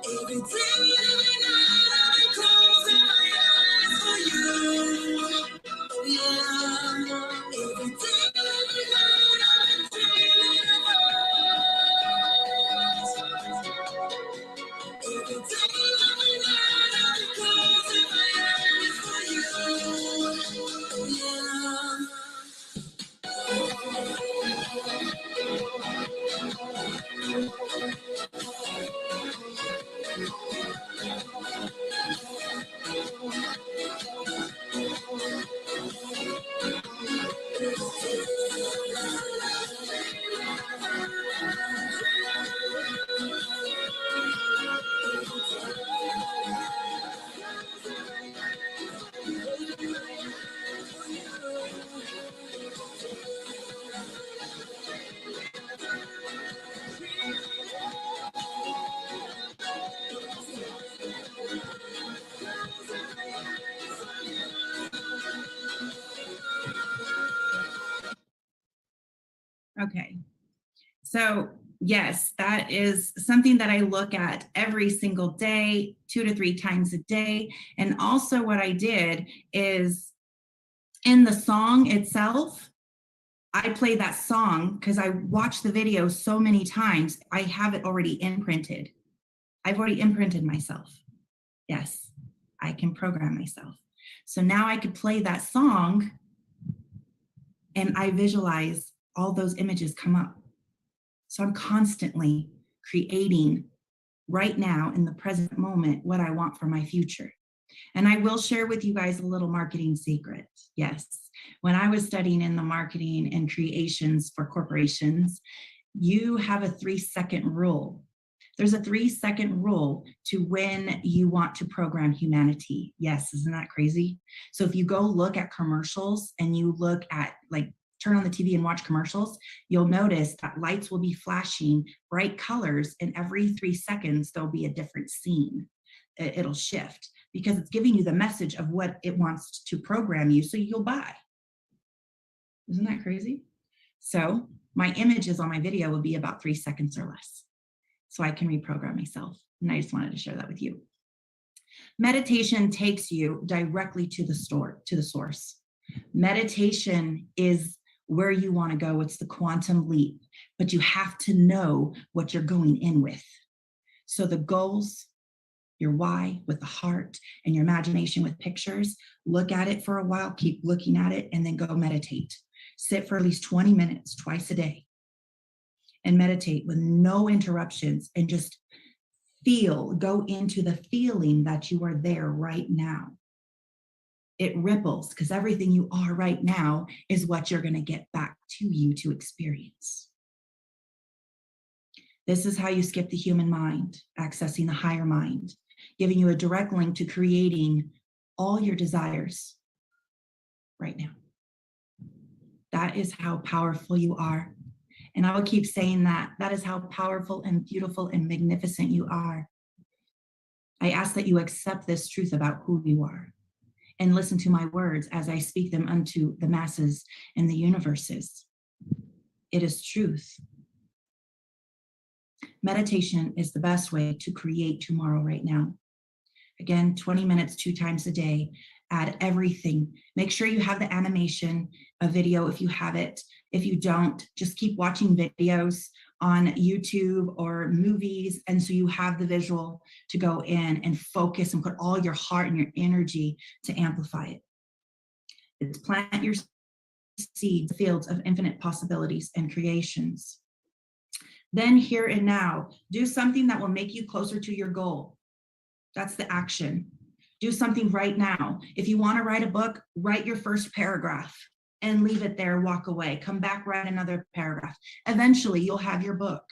S4: Every day, every night, I'm closing my eyes for you. Oh yeah. Every day, every night, I'm dreaming about. Every day, every night, I'm closing my eyes for you. Oh yeah.
S2: Okay. So yes, that is something that I look at every single day, 2 to 3 times a day. And also what I did is in the song itself, I play that song because I watched the video so many times. I have it already imprinted. I've already imprinted myself. Yes, I can program myself. So now I could play that song and I visualize all those images come up. So I'm constantly creating right now in the present moment what I want for my future. And I will share with you guys a little marketing secret. Yes, when I was studying in the marketing and creations for corporations, you have a 3-second rule. There's a 3-second rule to when you want to program humanity. Yes, isn't that crazy? So if you go look at commercials and you look at like turn on the TV and watch commercials, you'll notice that lights will be flashing bright colors, and every 3 seconds, there'll be a different scene. It'll shift because it's giving you the message of what it wants to program you so you'll buy. Isn't that crazy? So my images on my video will be about 3 seconds or less, so I can reprogram myself. And I just wanted to share that with you. Meditation takes you directly to the source. Meditation is where you want to go. It's the quantum leap, but you have to know what you're going in with. So the goals, your why with the heart, and your imagination with pictures, look at it for a while, keep looking at it, and then go meditate. Sit for at least 20 minutes twice a day and meditate with no interruptions and just go into the feeling that you are there right now. It ripples because everything you are right now is what you're going to get back to you to experience. This is how you skip the human mind, accessing the higher mind, giving you a direct link to creating all your desires right now. That is how powerful you are. And I will keep saying that. That is how powerful and beautiful and magnificent you are. I ask that you accept this truth about who you are and listen to my words as I speak them unto the masses and the universes. It is truth. Meditation is the best way to create tomorrow right now. Again, 20 minutes, 2 times a day. Add everything. Make sure you have the animation, a video if you have it. If you don't, just keep watching videos on YouTube or movies. And so you have the visual to go in and focus and put all your heart and your energy to amplify it. It's plant your seeds, fields of infinite possibilities and creations. Then here and now, do something that will make you closer to your goal. That's the action. Do something right now. If you want to write a book, write your first paragraph and leave it there, walk away. Come back, write another paragraph. Eventually, you'll have your book.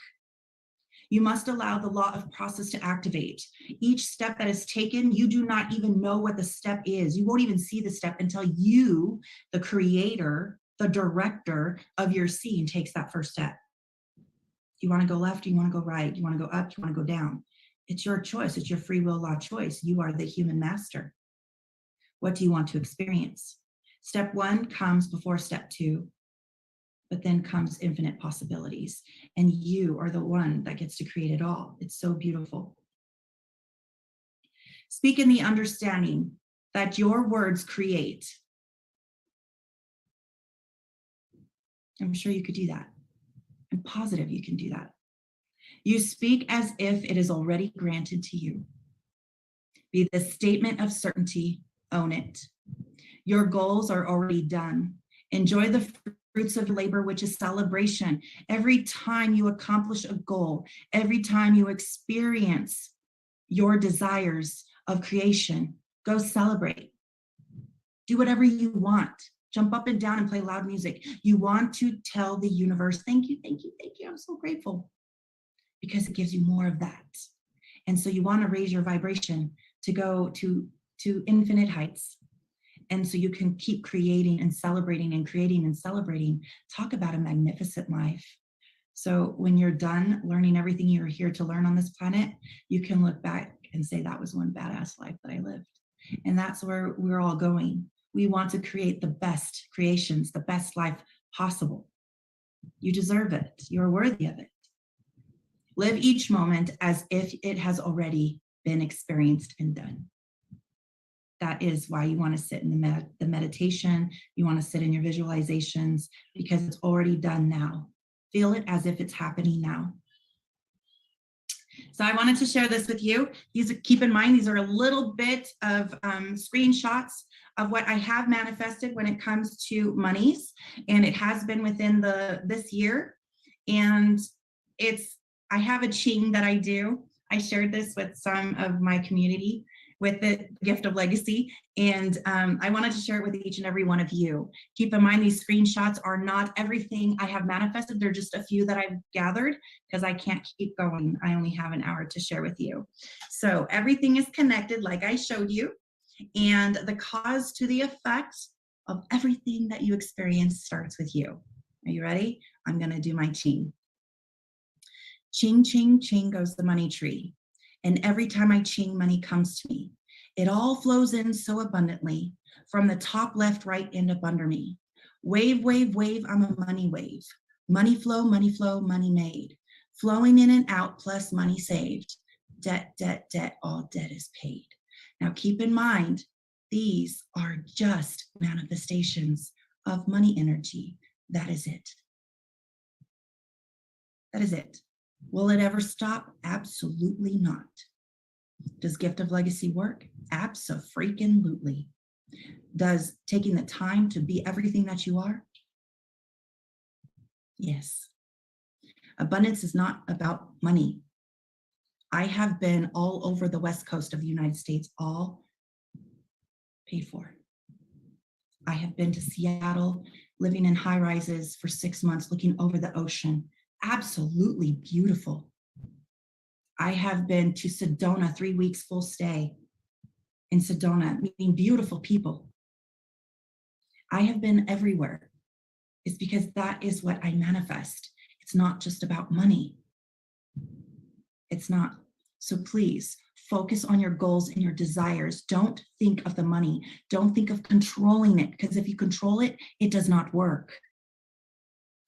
S2: You must allow the law of process to activate. Each step that is taken, you do not even know what the step is. You won't even see the step until you, the creator, the director of your scene, takes that first step. Do you want to go left? Do you want to go right? Do you want to go up? Do you want to go down? It's your choice. It's your free will law choice. You are the human master. What do you want to experience? Step 1 comes before step 2, but then comes infinite possibilities. And you are the one that gets to create it all. It's so beautiful. Speak in the understanding that your words create. I'm sure you could do that. I'm positive you can do that. You speak as if it is already granted to you. Be the statement of certainty, own it. Your goals are already done. Enjoy the fruits of labor, which is celebration. Every time you accomplish a goal, every time you experience your desires of creation, go celebrate. Do whatever you want. Jump up and down and play loud music. You want to tell the universe, thank you, thank you, thank you. I'm so grateful. Because it gives you more of that. And so you want to raise your vibration to go to infinite heights. And so you can keep creating and celebrating and creating and celebrating. Talk about a magnificent life. So when you're done learning everything you're here to learn on this planet, you can look back and say, that was one badass life that I lived. And that's where we're all going. We want to create the best creations, the best life possible. You deserve it. You're worthy of it. Live each moment as if it has already been experienced and done. That is why you want to sit in the meditation. You want to sit in your visualizations because it's already done now. Feel it as if it's happening now. So I wanted to share this with you. Keep in mind, these are a little bit of screenshots of what I have manifested when it comes to monies. And it has been within this year. And I have a ching that I do. I shared this with some of my community with the gift of legacy. And I wanted to share it with each and every one of you. Keep in mind, these screenshots are not everything I have manifested. They're just a few that I've gathered because I can't keep going. I only have an hour to share with you. So everything is connected like I showed you. And the cause to the effect of everything that you experience starts with you. Are you ready? I'm going to do my ching. Ching, ching, ching goes the money tree. And every time I ching, money comes to me. It all flows in so abundantly from the top, left, right, and up under me. Wave, wave, wave, I'm a money wave. Money flow, money made. Flowing in and out plus money saved. Debt, debt, debt, all debt is paid. Now keep in mind, these are just manifestations of money energy. That is it. That is it. Will it ever stop? Absolutely not. Does gift of legacy work? Abso-freaking-lutely. Does taking the time to be everything that you are? Yes. Abundance is not about money. I have been all over the West Coast of the United States, all paid for. I have been to Seattle, living in high rises for 6 months, looking over the ocean. Absolutely beautiful. I have been to Sedona, 3 weeks full stay in Sedona, meeting beautiful people. I have been everywhere. It's because that is what I manifest. It's not just about money. It's not. So please focus on your goals and your desires. Don't think of the money. Don't think of controlling it, because if you control it, it does not work.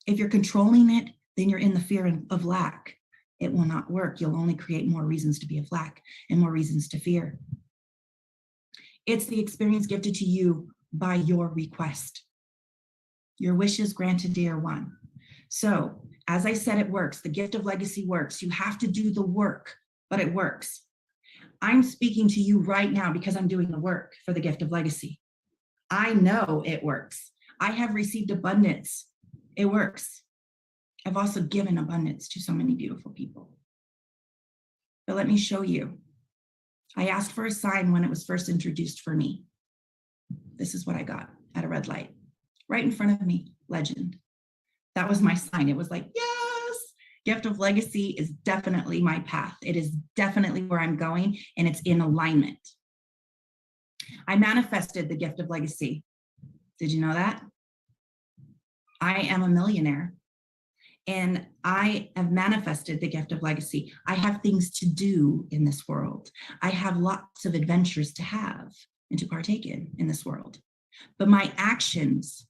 S2: If you're controlling it, then you're in the fear of lack. It will not work. You'll only create more reasons to be of lack and more reasons to fear. It's the experience gifted to you by your request. Your wishes granted, dear one. So, as I said, it works. The gift of legacy works. You have to do the work, but it works. I'm speaking to you right now because I'm doing the work for the gift of legacy. I know it works. I have received abundance. It works. I've also given abundance to so many beautiful people. But let me show you. I asked for a sign when it was first introduced for me. This is what I got at a red light. Right in front of me, legend. That was my sign. It was like, yes, gift of legacy is definitely my path. It is definitely where I'm going, and it's in alignment. I manifested the gift of legacy. Did you know that? I am a millionaire, and I have manifested the gift of legacy. I have things to do in this world. I have lots of adventures to have and to partake in this world. But my actions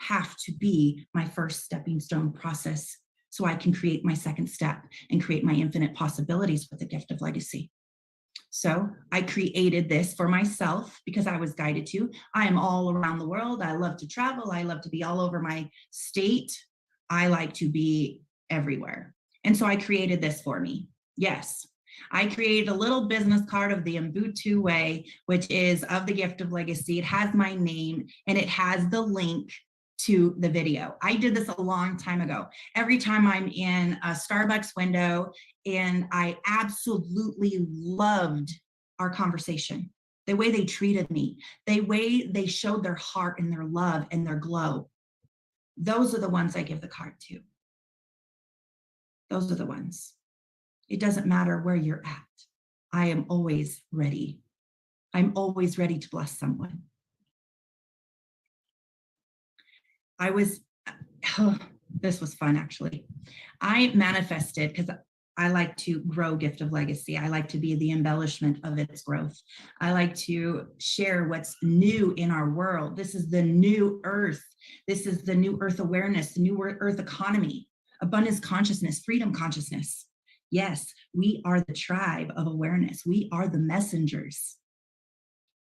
S2: have to be my first stepping stone process so I can create my second step and create my infinite possibilities with the gift of legacy. So I created this for myself because I was guided to. I am all around the world. I love to travel. I love to be all over my state. I like to be everywhere. And so I created this for me. Yes, I created a little business card of the Ubuntu way, which is of the gift of legacy. It has my name and it has the link to the video. I did this a long time ago. Every time I'm in a Starbucks window, and I absolutely loved our conversation, the way they treated me, the way they showed their heart and their love and their glow. Those are the ones I give the card to. Those are the ones. It doesn't matter where you're at. I am always ready. I'm always ready to bless someone. This was fun, actually. I manifested, because I like to grow gift of legacy. I like to be the embellishment of its growth. I like to share what's new in our world. This is the new earth. This is the new earth awareness, the new earth economy, abundance consciousness, freedom consciousness. Yes, we are the tribe of awareness. We are the messengers.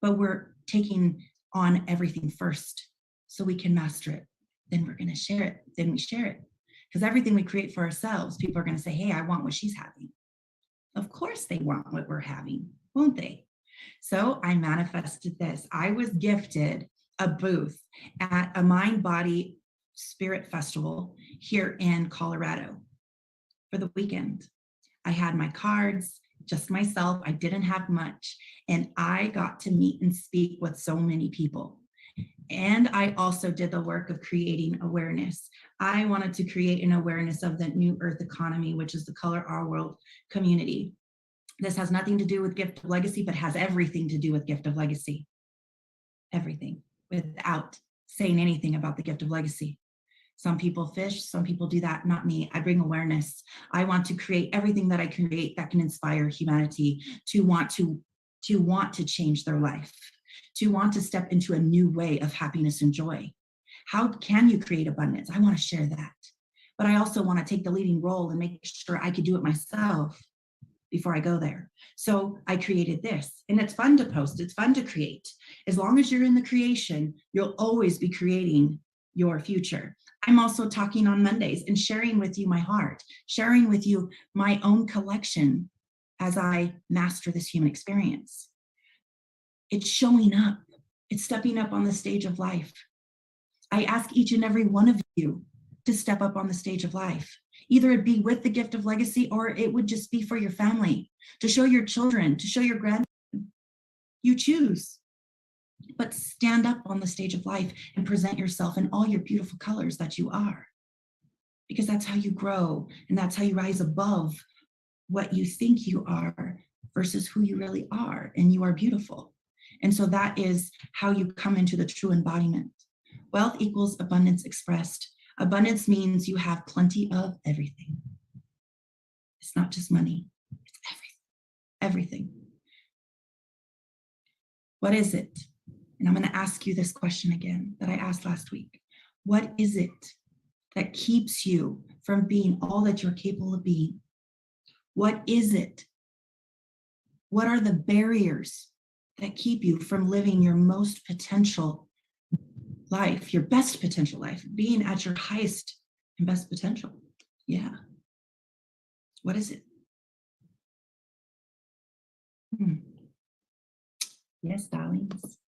S2: But we're taking on everything first so we can master it. Then we're going to share it. Then we share it. Because everything we create for ourselves, people are going to say, hey, I want what she's having. Of course they want what we're having, won't they? So I manifested this. I was gifted a booth at a Mind Body Spirit Festival here in Colorado for the weekend. I had my cards, just myself. I didn't have much. And I got to meet and speak with so many people. And I also did the work of creating awareness. I wanted to create an awareness of the new earth economy, which is the Color Our World community. This has nothing to do with gift of legacy, but has everything to do with gift of legacy. Everything, without saying anything about the gift of legacy. Some people fish, some people do that, not me. I bring awareness. I want to create everything that I create that can inspire humanity to want to change their life, to want to step into a new way of happiness and joy. How can you create abundance? I want to share that. But I also want to take the leading role and make sure I could do it myself before I go there. So I created this, and it's fun to post. It's fun to create. As long as you're in the creation, you'll always be creating your future. I'm also talking on Mondays and sharing with you my heart, sharing with you my own collection as I master this human experience. It's showing up. It's stepping up on the stage of life. I ask each and every one of you to step up on the stage of life. Either it be with the gift of legacy, or it would just be for your family, to show your children, to show your grandchildren. You choose. but stand up on the stage of life and present yourself in all your beautiful colors that you are, because that's how you grow, and that's how you rise above what you think you are versus who you really are, and you are beautiful. And so that is how you come into the true embodiment. Wealth equals abundance expressed. Abundance means you have plenty of everything. It's not just money, it's everything. What is it? And I'm going to ask you this question again that I asked last week. What is it that keeps you from being all that you're capable of being? What is it? What are the barriers that keep you from living your most potential life, your best potential life, being at your highest and best potential? Yeah. What is it? Yes, darlings.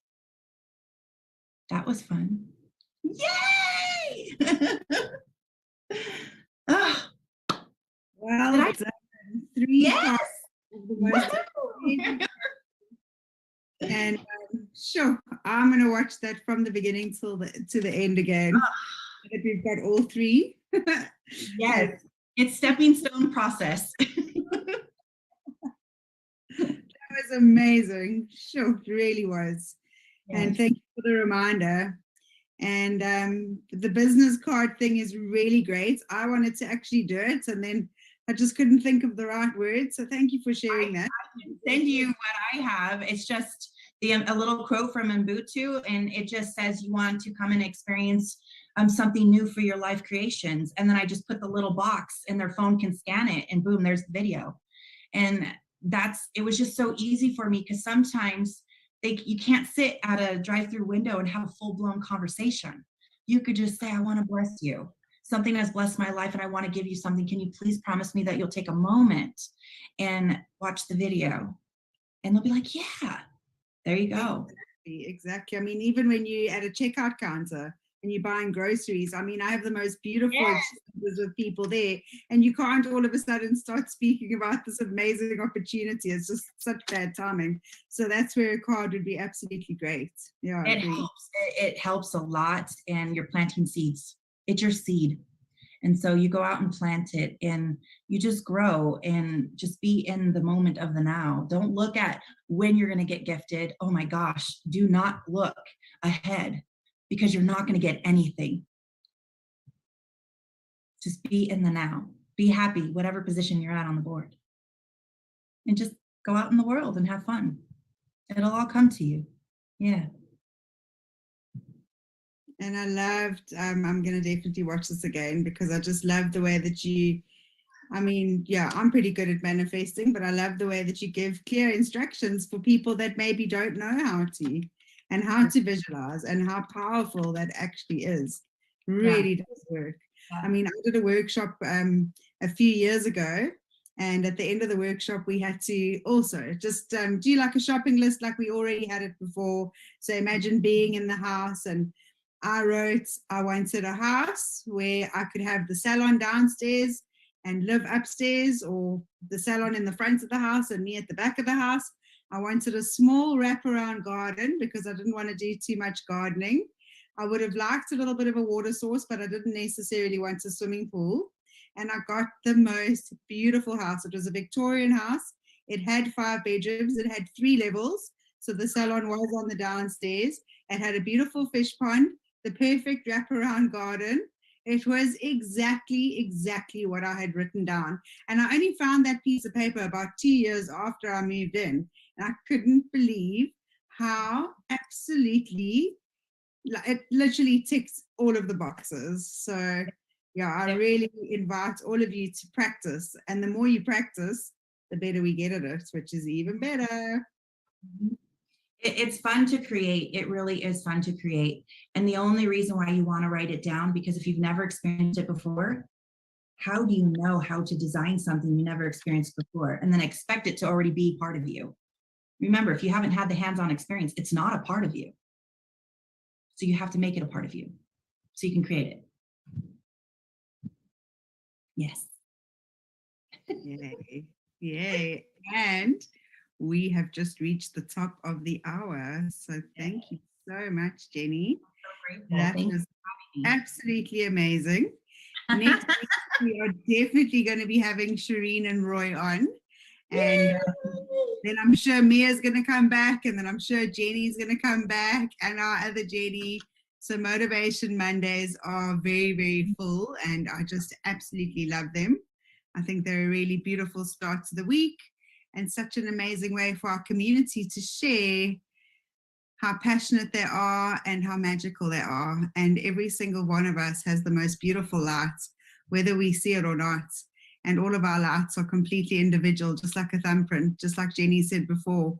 S2: That was fun. Yay! Oh,
S1: Well
S2: did I-
S1: done. 3
S2: yes!
S1: parts of the most amazing. And sure, I'm going to watch that from the beginning to the end again. That we've got all 3.
S2: Yes, it's stepping stone process.
S1: That was amazing. Sure, it really was. And
S2: Yes.
S1: thank you for the reminder. And the business card thing is really great. I wanted to actually do it, and then I just couldn't think of the right words. So thank you for sharing that.
S2: I can send you what I have. It's just a little quote from Ubuntu, and it just says you want to come and experience something new for your life creations. And then I just put the little box, and their phone can scan it, and boom, there's the video. And it was just so easy for me, because sometimes you can't sit at a drive-through window and have a full-blown conversation. You could just say, I want to bless you. Something has blessed my life and I want to give you something. Can you please promise me that you'll take a moment and watch the video? And they'll be like, yeah, there you go.
S1: Exactly. I mean, even when you at a checkout counter and you're buying groceries, I mean, I have the most beautiful experiences with people there, and you can't all of a sudden start speaking about this amazing opportunity. It's just such bad timing. So that's where a card would be absolutely great. Yeah,
S2: It helps a lot, and you're planting seeds. It's your seed. And so you go out and plant it, and you just grow, and just be in the moment of the now. Don't look at when you're going to get gifted. Oh my gosh, do not look ahead, because you're not going to get anything. Just be in the now. Be happy, whatever position you're at on the board. And just go out in the world and have fun. It'll all come to you. Yeah.
S1: And I loved, I'm going to definitely watch this again, because I just love the way that I mean, yeah, I'm pretty good at manifesting, but I love the way that you give clear instructions for people that maybe don't know how to, and how to visualize, and how powerful that actually is. Really does work. I mean, I did a workshop a few years ago, and at the end of the workshop, we had to also just do like a shopping list, like we already had it before. So imagine being in the house, and I wrote, I wanted a house where I could have the salon downstairs and live upstairs, or the salon in the front of the house and me at the back of the house. I wanted a small wraparound garden, because I didn't want to do too much gardening. I would have liked a little bit of a water source, but I didn't necessarily want a swimming pool. And I got the most beautiful house. It was a Victorian house. It had 5 bedrooms. It had 3 levels. So the salon was on the downstairs. It had a beautiful fish pond, the perfect wraparound garden. It was exactly what I had written down. And I only found that piece of paper about 2 years after I moved in. And I couldn't believe how absolutely, it literally ticks all of the boxes. So yeah, I really invite all of you to practice. And the more you practice, the better we get at it, which is even better.
S2: It's fun to create. It really is fun to create. And the only reason why you want to write it down, because if you've never experienced it before, how do you know how to design something you never experienced before, and then expect it to already be part of you? Remember, if you haven't had the hands-on experience, it's not a part of you. So you have to make it a part of you so you can create it. Yes.
S1: Yay. Yay. And we have just reached the top of the hour. So thank you so much, Jennie. That was absolutely amazing. Next week, we are definitely going to be having Shireen and Roy on. And then I'm sure Mia's going to come back, and then I'm sure Jennie's going to come back, and our other Jennie. So Motivation Mondays are very, very full, and I just absolutely love them. I think they're a really beautiful start to the week and such an amazing way for our community to share how passionate they are and how magical they are. And every single one of us has the most beautiful light, whether we see it or not. And all of our lights are completely individual, just like a thumbprint, just like Jennie said before.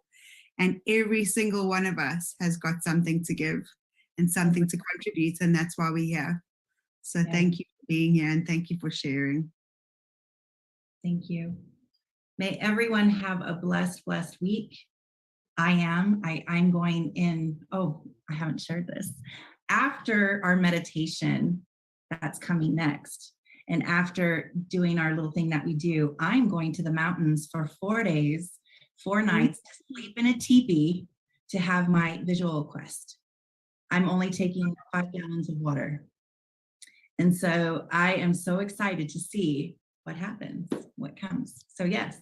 S1: And every single one of us has got something to give and something to contribute. And that's why we're here. So thank you for being here, and thank you for sharing.
S2: Thank you. May everyone have a blessed, blessed week. I'm going in, I haven't shared this. After our meditation, that's coming next. And after doing our little thing that we do, I'm going to the mountains for 4 days, 4 nights, to sleep in a teepee to have my visual quest. I'm only taking 5 gallons of water. And so I am so excited to see what happens, what comes. So yes.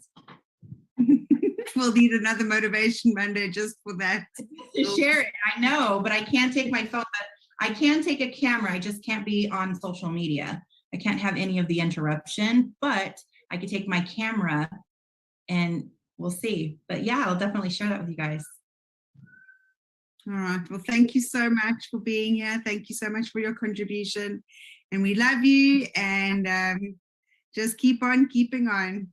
S1: We'll need another Motivation Monday just for that.
S2: To share it, I know, but I can't take my phone. I can take a camera. I just can't be on social media. I can't have any of the interruption, but I could take my camera and we'll see. But yeah, I'll definitely share that with you guys.
S1: All right. Well, thank you so much for being here. Thank you so much for your contribution. And we love you, and just keep on keeping on.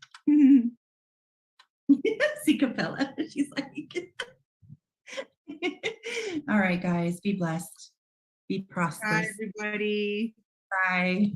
S2: See Capella. She's like, all right, guys, be blessed. Be prosperous.
S1: Bye, everybody.
S2: Bye.